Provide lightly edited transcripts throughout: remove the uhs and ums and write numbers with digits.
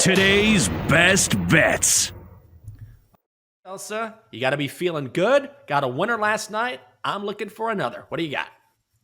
Today's best bets. Chelsa, you got to be feeling good. Got a winner last night. I'm looking for another. What do you got?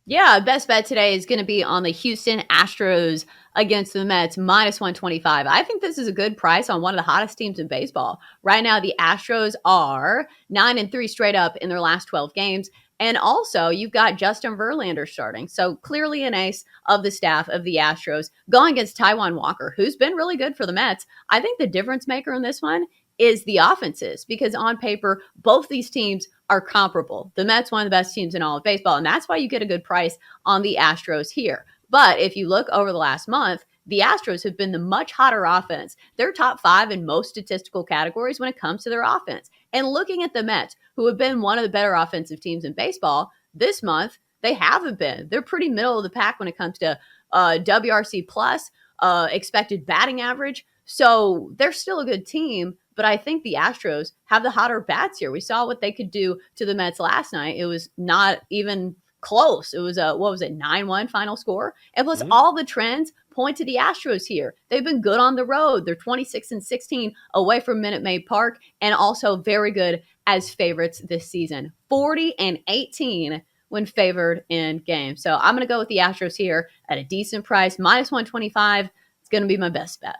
Yeah, best bet today is going to be on the Houston Astros against the Mets, minus 125. I think this is a good price on one of the hottest teams in baseball. Right now, the Astros are 9-3 straight up in their last 12 games. And also, you've got Justin Verlander starting. So clearly an ace of the staff of the Astros going against Taijuan Walker, who's been really good for the Mets. I think the difference maker in this one is the offenses, because on paper, both these teams are comparable. The Mets, one of the best teams in all of baseball, and that's why you get a good price on the Astros here. But if you look over the last month, the Astros have been the much hotter offense. They're top 5 in most statistical categories when it comes to their offense. And looking at the Mets, who have been one of the better offensive teams in baseball, this month, they haven't been. They're pretty middle of the pack when it comes to WRC plus, expected batting average. So they're still a good team, but I think the Astros have the hotter bats here. We saw what they could do to the Mets last night. It was not even close. It was a, 9-1 final score? And plus all the trends point to the Astros here. They've been good on the road. They're 26-16 away from Minute Maid Park, and also very good as favorites this season. 40-18 when favored in games. So I'm going to go with the Astros here at a decent price, minus 125. It's going to be my best bet.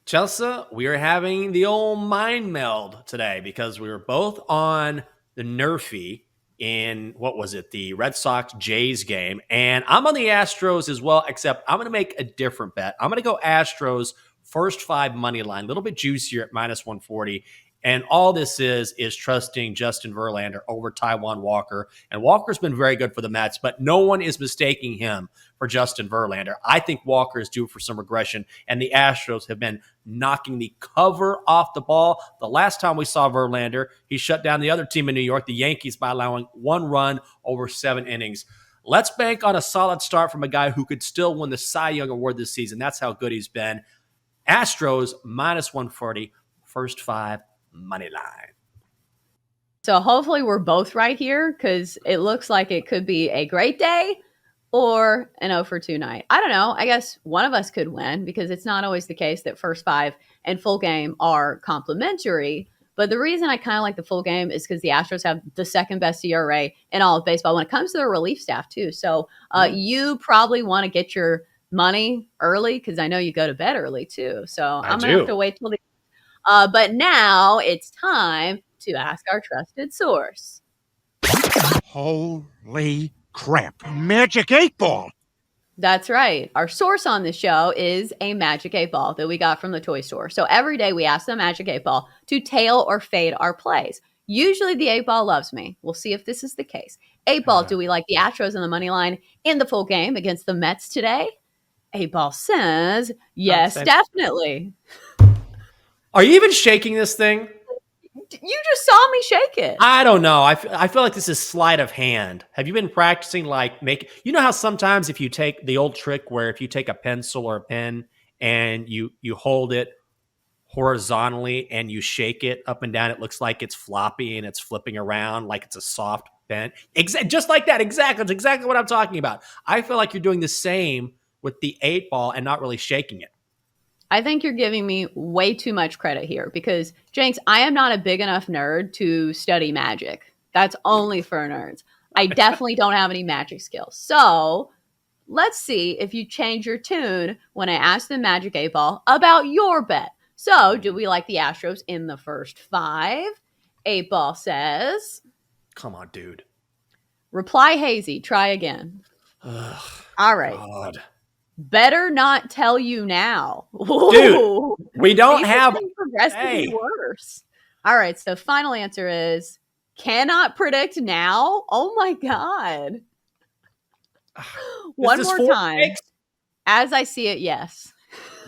Chelsa, we are having the old mind meld today because we were both on the Nerfy in, the Red Sox Jays game. And I'm on the Astros as well, except I'm going to make a different bet. I'm going to go Astros first 5 money line, a little bit juicier at minus 140. And all this is trusting Justin Verlander over Taijuan Walker. And Walker's been very good for the Mets, but no one is mistaking him for Justin Verlander. I think Walker is due for some regression, and the Astros have been knocking the cover off the ball. The last time we saw Verlander, he shut down the other team in New York, the Yankees, by allowing 1 run over 7 innings. Let's bank on a solid start from a guy who could still win the Cy Young Award this season. That's how good he's been. Astros minus 140, first 5 money line. So hopefully we're both right here, because it looks like it could be a great day or an 0 for 2 night. I don't know. I guess one of us could win, because it's not always the case that first 5 and full game are complementary. But the reason I kind of like the full game is because the Astros have the second best ERA in all of baseball when it comes to their relief staff too. So you probably want to get your money early, because I know you go to bed early too. So I'm going to have to wait till the but now it's time to ask our trusted source. Holy crap. Magic 8 Ball. That's right. Our source on the show is a Magic 8 Ball that we got from the toy store. So every day we ask the Magic 8 Ball to tail or fade our plays. Usually the 8 Ball loves me. We'll see if this is the case. 8 Ball, do we like the Astros in the money line in the full game against the Mets today? 8 Ball says, yes, definitely. Are you even shaking this thing? You just saw me shake it. I don't know. I feel like this is sleight of hand. Have you been practicing you know how sometimes if you take the old trick where if you take a pencil or a pen and you hold it horizontally and you shake it up and down, it looks like it's floppy and it's flipping around like it's a soft pen. Just like that. Exactly. That's exactly what I'm talking about. I feel like you're doing the same with the 8 Ball and not really shaking it. I think you're giving me way too much credit here, because, Jenks, I am not a big enough nerd to study magic. That's only for nerds. I definitely don't have any magic skills. So let's see if you change your tune when I ask the Magic 8 Ball about your bet. So do we like the Astros in the first 5? 8 Ball says, come on, dude. Reply hazy. Try again. Ugh, all right. God. Better not tell you now. Dude, we don't have progressively worse. All right, so final answer is cannot predict now. Oh my God. One more time. Strikes? As I see it, yes.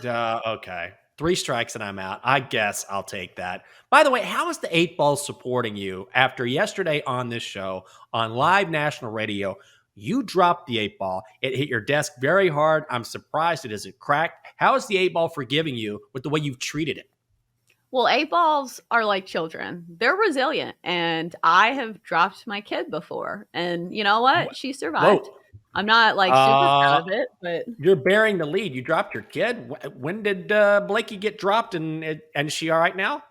Okay. 3 strikes and I'm out. I guess I'll take that. By the way, how is the 8 Ball supporting you after yesterday on this show on live national radio? You dropped the 8 Ball. It hit your desk very hard. I'm surprised it isn't cracked. How is the 8 Ball forgiving you with the way you've treated it? Well, 8 Balls are like children. They're resilient. And I have dropped my kid before. And you know what? She survived. Whoa. I'm not like super proud of it, but You're bearing the lead. You dropped your kid. When did Blakey get dropped? And is she all right now?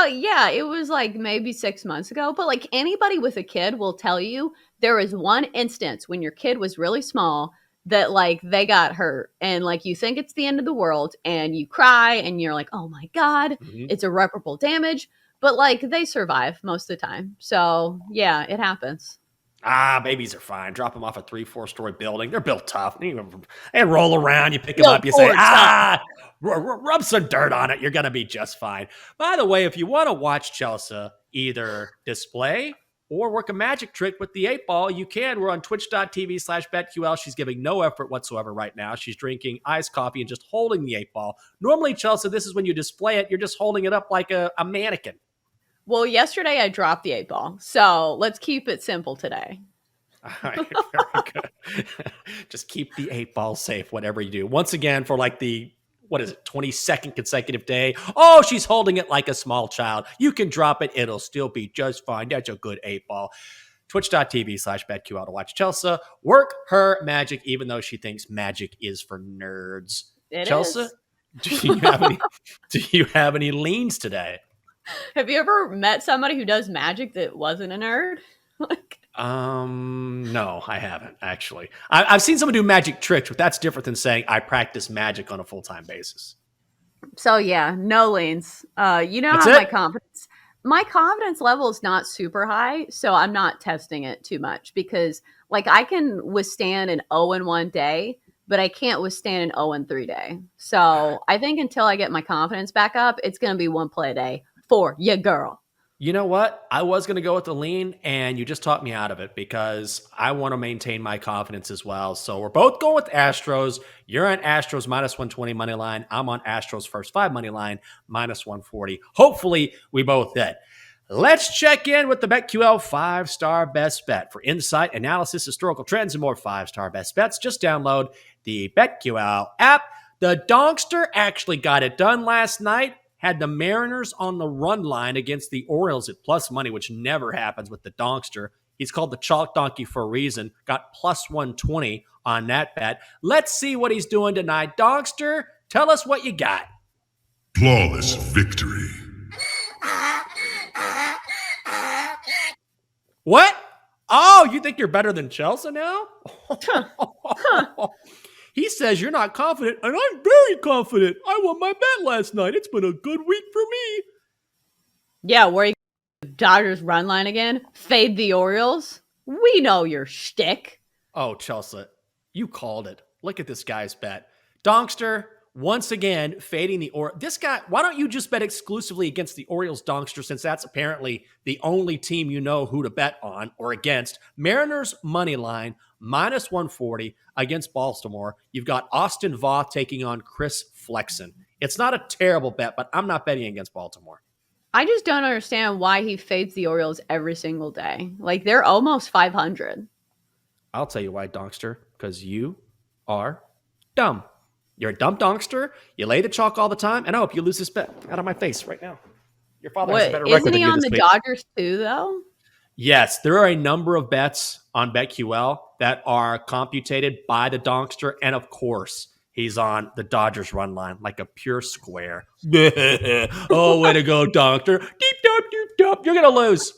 yeah, it was like maybe 6 months ago. But like anybody with a kid will tell you, there was one instance when your kid was really small that like they got hurt, and like you think it's the end of the world, and you cry, and you're like, oh my god, Mhm. it's irreparable damage. But like they survive most of the time. So yeah, it happens. Babies are fine. Drop them off a 3-4 story building. They're built tough. They roll around. You pick them Built up. You say, for tough. rub some dirt on it. You're going to be just fine. By the way, if you want to watch Chelsea either display or work a magic trick with the 8-ball, you can. We're on twitch.tv/BetQL. She's giving no effort whatsoever right now. She's drinking iced coffee and just holding the 8-ball. Normally, Chelsea, this is when you display it. You're just holding it up like a mannequin. Well, yesterday I dropped the 8-ball. So let's keep it simple today. All right, very good. Just keep the 8-ball safe, whatever you do. Once again, for like the, 22nd consecutive day. Oh, she's holding it like a small child. You can drop it. It'll still be just fine. That's a good 8-ball. Twitch.tv/BetQL to watch Chelsea work her magic, even though she thinks magic is for nerds. It Chelsea, is. do you have any leans today? Have you ever met somebody who does magic that wasn't a nerd? Like, No, I haven't actually. I've seen someone do magic tricks, but that's different than saying I practice magic on a full-time basis. so yeah, no lanes. You know That's how it? my confidence level is not super high, so I'm not testing it too much because like I can withstand an 0-1 day, but I can't withstand an 0-3 day. So I think until I get my confidence back up, it's gonna be one play a day for your girl. You know what? I was going to go with the lean, and you just talked me out of it because I want to maintain my confidence as well. So we're both going with Astros. You're on Astros -120 money line. I'm on Astros first 5 money line -140. Hopefully, we both hit. Let's check in with the BetQL 5-star best bet. For insight, analysis, historical trends, and more 5-star best bets, just download the BetQL app. The Donkster actually got it done last night. Had the Mariners on the run line against the Orioles at plus money, which never happens with the Donkster. He's called the Chalk Donkey for a reason. Got plus 120 on that bet. Let's see what he's doing tonight. Donkster, tell us what you got. Flawless victory. What? Oh, you think you're better than Chelsea now? He says you're not confident, and I'm very confident. I won my bet last night. It's been a good week for me. Yeah, where you Dodgers run line again? Fade the Orioles? We know your shtick. Oh, Chelsea, you called it. Look at this guy's bet. Donkster, once again, fading the This guy, why don't you just bet exclusively against the Orioles, Donkster, since that's apparently the only team you know who to bet on or against. Mariners money line, -140 against Baltimore. You've got Austin Voth taking on Chris Flexen. It's not a terrible bet, but I'm not betting against Baltimore. I just don't understand why he fades the Orioles every single day. Like, they're almost 500. I'll tell you why, Donkster, because you are dumb. You're a dumb Donkster. You lay the chalk all the time, and I hope you lose this bet out of my face right now. Your father has a better record Isn't than he you on this the week. Dodgers too, though? Yes, there are a number of bets on BetQL that are computated by the Donkster, and of course, he's on the Dodgers run line like a pure square. Oh, way to go, Donkster. Deep, doop, doop, doop. You're going to lose.